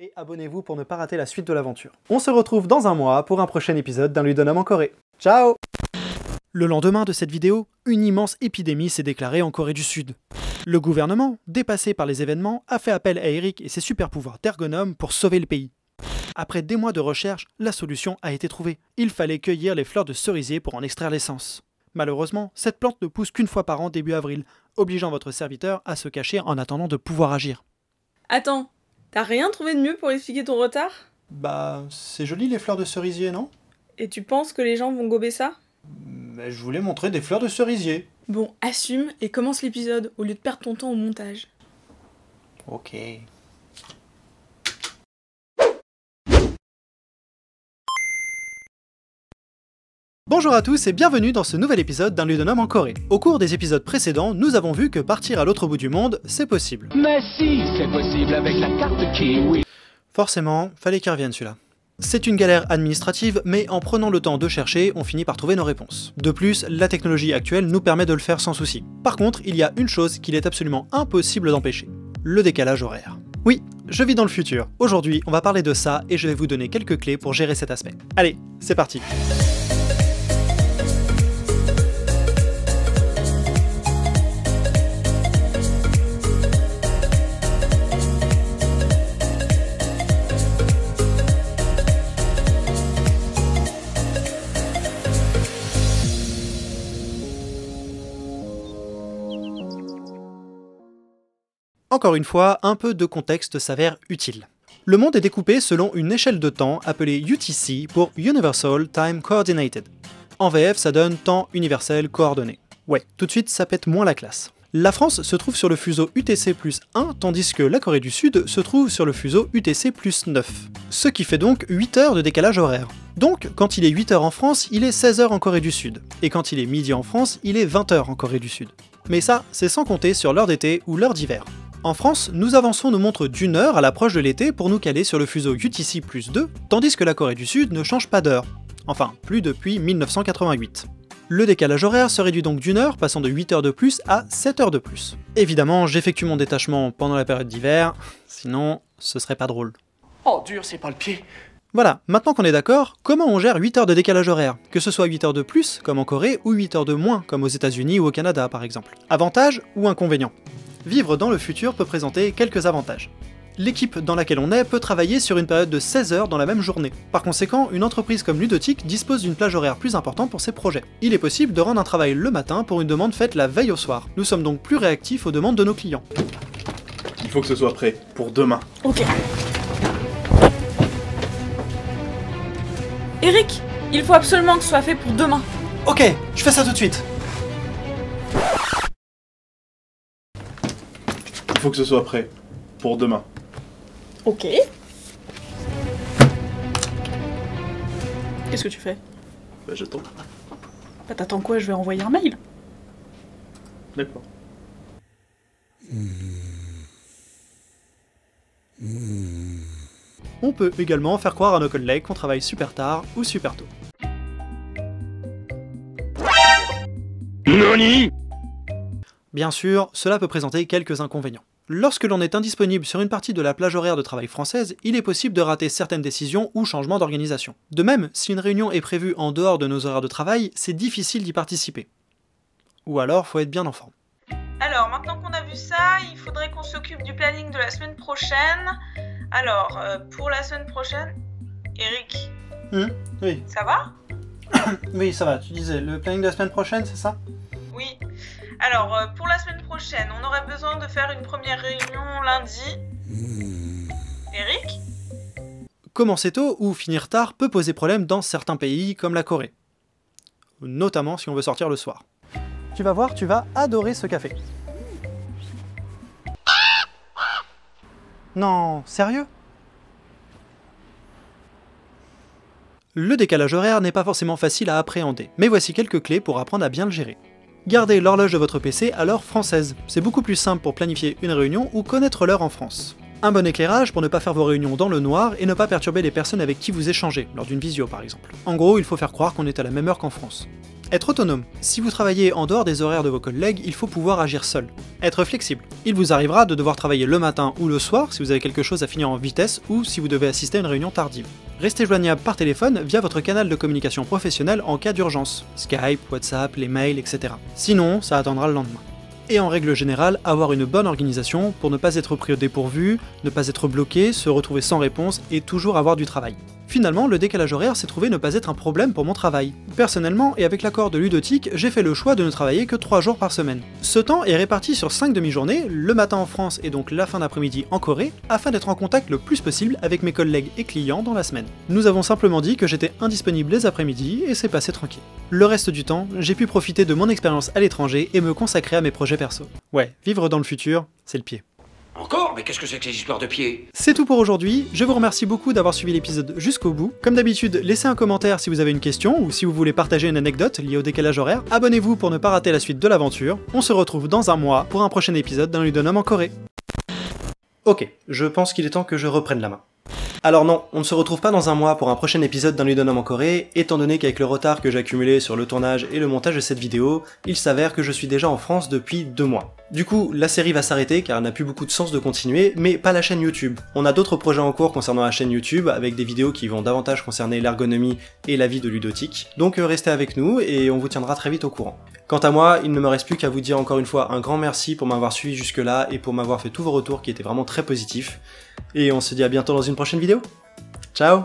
Et abonnez-vous pour ne pas rater la suite de l'aventure. On se retrouve dans un mois pour un prochain épisode d'un Ludonum en Corée. Ciao! Le lendemain de cette vidéo, une immense épidémie s'est déclarée en Corée du Sud. Le gouvernement, dépassé par les événements, a fait appel à Eric et ses super pouvoirs d'ergonome pour sauver le pays. Après des mois de recherche, la solution a été trouvée. Il fallait cueillir les fleurs de cerisier pour en extraire l'essence. Malheureusement, cette plante ne pousse qu'une fois par an début avril, obligeant votre serviteur à se cacher en attendant de pouvoir agir. Attends, t'as rien trouvé de mieux pour expliquer ton retard? Bah, c'est joli les fleurs de cerisier, non? Et tu penses que les gens vont gober ça? Je voulais montrer des fleurs de cerisier. Bon, assume et commence l'épisode au lieu de perdre ton temps au montage. Ok. Bonjour à tous et bienvenue dans ce nouvel épisode d'un Ludonum en Corée. Au cours des épisodes précédents, nous avons vu que partir à l'autre bout du monde, c'est possible. Mais si, c'est possible avec la carte Kiwi. Forcément, fallait qu'il revienne celui-là. C'est une galère administrative, mais en prenant le temps de chercher, on finit par trouver nos réponses. De plus, la technologie actuelle nous permet de le faire sans souci. Par contre, il y a une chose qu'il est absolument impossible d'empêcher. Le décalage horaire. Oui, je vis dans le futur. Aujourd'hui, on va parler de ça et je vais vous donner quelques clés pour gérer cet aspect. Allez, c'est parti. Encore une fois, un peu de contexte s'avère utile. Le monde est découpé selon une échelle de temps appelée UTC pour Universal Time Coordinated. En VF, ça donne temps universel coordonné. Ouais, tout de suite, ça pète moins la classe. La France se trouve sur le fuseau UTC plus 1, tandis que la Corée du Sud se trouve sur le fuseau UTC plus 9. Ce qui fait donc 8 heures de décalage horaire. Donc, quand il est 8 heures en France, il est 16 heures en Corée du Sud. Et quand il est midi en France, il est 20 heures en Corée du Sud. Mais ça, c'est sans compter sur l'heure d'été ou l'heure d'hiver. En France, nous avançons nos montres d'une heure à l'approche de l'été pour nous caler sur le fuseau UTC plus 2, tandis que la Corée du Sud ne change pas d'heure. Enfin, plus depuis 1988. Le décalage horaire se réduit donc d'une heure, passant de 8 heures de plus à 7 heures de plus. Évidemment, j'effectue mon détachement pendant la période d'hiver, sinon ce serait pas drôle. Oh, dur, c'est pas le pied. Voilà, maintenant qu'on est d'accord, comment on gère 8 heures de décalage horaire? Que ce soit 8 heures de plus, comme en Corée, ou 8 heures de moins, comme aux États-Unis ou au Canada par exemple. Avantages ou inconvénients? Vivre dans le futur peut présenter quelques avantages. L'équipe dans laquelle on est peut travailler sur une période de 16 heures dans la même journée. Par conséquent, une entreprise comme Ludotique dispose d'une plage horaire plus importante pour ses projets. Il est possible de rendre un travail le matin pour une demande faite la veille au soir. Nous sommes donc plus réactifs aux demandes de nos clients. Il faut que ce soit prêt pour demain. Ok. Eric, il faut absolument que ce soit fait pour demain. Ok, je fais ça tout de suite. Il faut que ce soit prêt pour demain. Ok. Qu'est-ce que tu fais? Bah j'attends. Bah t'attends quoi? Je vais envoyer un mail. D'accord. On peut également faire croire à nos collègues qu'on travaille super tard ou super tôt. Nani? Bien sûr, cela peut présenter quelques inconvénients. Lorsque l'on est indisponible sur une partie de la plage horaire de travail française, il est possible de rater certaines décisions ou changements d'organisation. De même, si une réunion est prévue en dehors de nos horaires de travail, c'est difficile d'y participer. Ou alors, faut être bien en forme. Alors, maintenant qu'on a vu ça, il faudrait qu'on s'occupe du planning de la semaine prochaine. Alors, pour la semaine prochaine, Eric, Oui. ça va? Oui, ça va, tu disais, le planning de la semaine prochaine, c'est ça? Oui. Alors, pour la semaine prochaine, on aurait besoin de faire une première réunion lundi. Eric? Commencer tôt ou finir tard peut poser problème dans certains pays comme la Corée. Notamment si on veut sortir le soir. Tu vas voir, tu vas adorer ce café. Non, sérieux? Le décalage horaire n'est pas forcément facile à appréhender, mais voici quelques clés pour apprendre à bien le gérer. Gardez l'horloge de votre PC à l'heure française, c'est beaucoup plus simple pour planifier une réunion ou connaître l'heure en France. Un bon éclairage pour ne pas faire vos réunions dans le noir et ne pas perturber les personnes avec qui vous échangez, lors d'une visio par exemple. En gros, il faut faire croire qu'on est à la même heure qu'en France. Être autonome. Si vous travaillez en dehors des horaires de vos collègues, il faut pouvoir agir seul. Être flexible. Il vous arrivera de devoir travailler le matin ou le soir si vous avez quelque chose à finir en vitesse ou si vous devez assister à une réunion tardive. Restez joignable par téléphone via votre canal de communication professionnelle en cas d'urgence. Skype, WhatsApp, les mails, etc. Sinon, ça attendra le lendemain. Et en règle générale, avoir une bonne organisation pour ne pas être pris au dépourvu, ne pas être bloqué, se retrouver sans réponse et toujours avoir du travail. Finalement, le décalage horaire s'est trouvé ne pas être un problème pour mon travail. Personnellement, et avec l'accord de Ludotique, j'ai fait le choix de ne travailler que 3 jours par semaine. Ce temps est réparti sur 5 demi-journées, le matin en France et donc la fin d'après-midi en Corée, afin d'être en contact le plus possible avec mes collègues et clients dans la semaine. Nous avons simplement dit que j'étais indisponible les après-midi et c'est passé tranquille. Le reste du temps, j'ai pu profiter de mon expérience à l'étranger et me consacrer à mes projets perso. Ouais, vivre dans le futur, c'est le pied. Encore? Mais qu'est-ce que c'est que ces histoires de pieds? C'est tout pour aujourd'hui, je vous remercie beaucoup d'avoir suivi l'épisode jusqu'au bout. Comme d'habitude, laissez un commentaire si vous avez une question ou si vous voulez partager une anecdote liée au décalage horaire. Abonnez-vous pour ne pas rater la suite de l'aventure. On se retrouve dans un mois pour un prochain épisode d'un Ludonome en Corée. Ok, je pense qu'il est temps que je reprenne la main. Alors non, on ne se retrouve pas dans un mois pour un prochain épisode d'un Ludonome en Corée, étant donné qu'avec le retard que j'ai accumulé sur le tournage et le montage de cette vidéo, il s'avère que je suis déjà en France depuis 2 mois. Du coup, la série va s'arrêter car elle n'a plus beaucoup de sens de continuer, mais pas la chaîne YouTube. On a d'autres projets en cours concernant la chaîne YouTube, avec des vidéos qui vont davantage concerner l'ergonomie et la vie de Ludotique, donc restez avec nous et on vous tiendra très vite au courant. Quant à moi, il ne me reste plus qu'à vous dire encore une fois un grand merci pour m'avoir suivi jusque là et pour m'avoir fait tous vos retours qui étaient vraiment très positifs. Et on se dit à bientôt dans une prochaine vidéo. Ciao!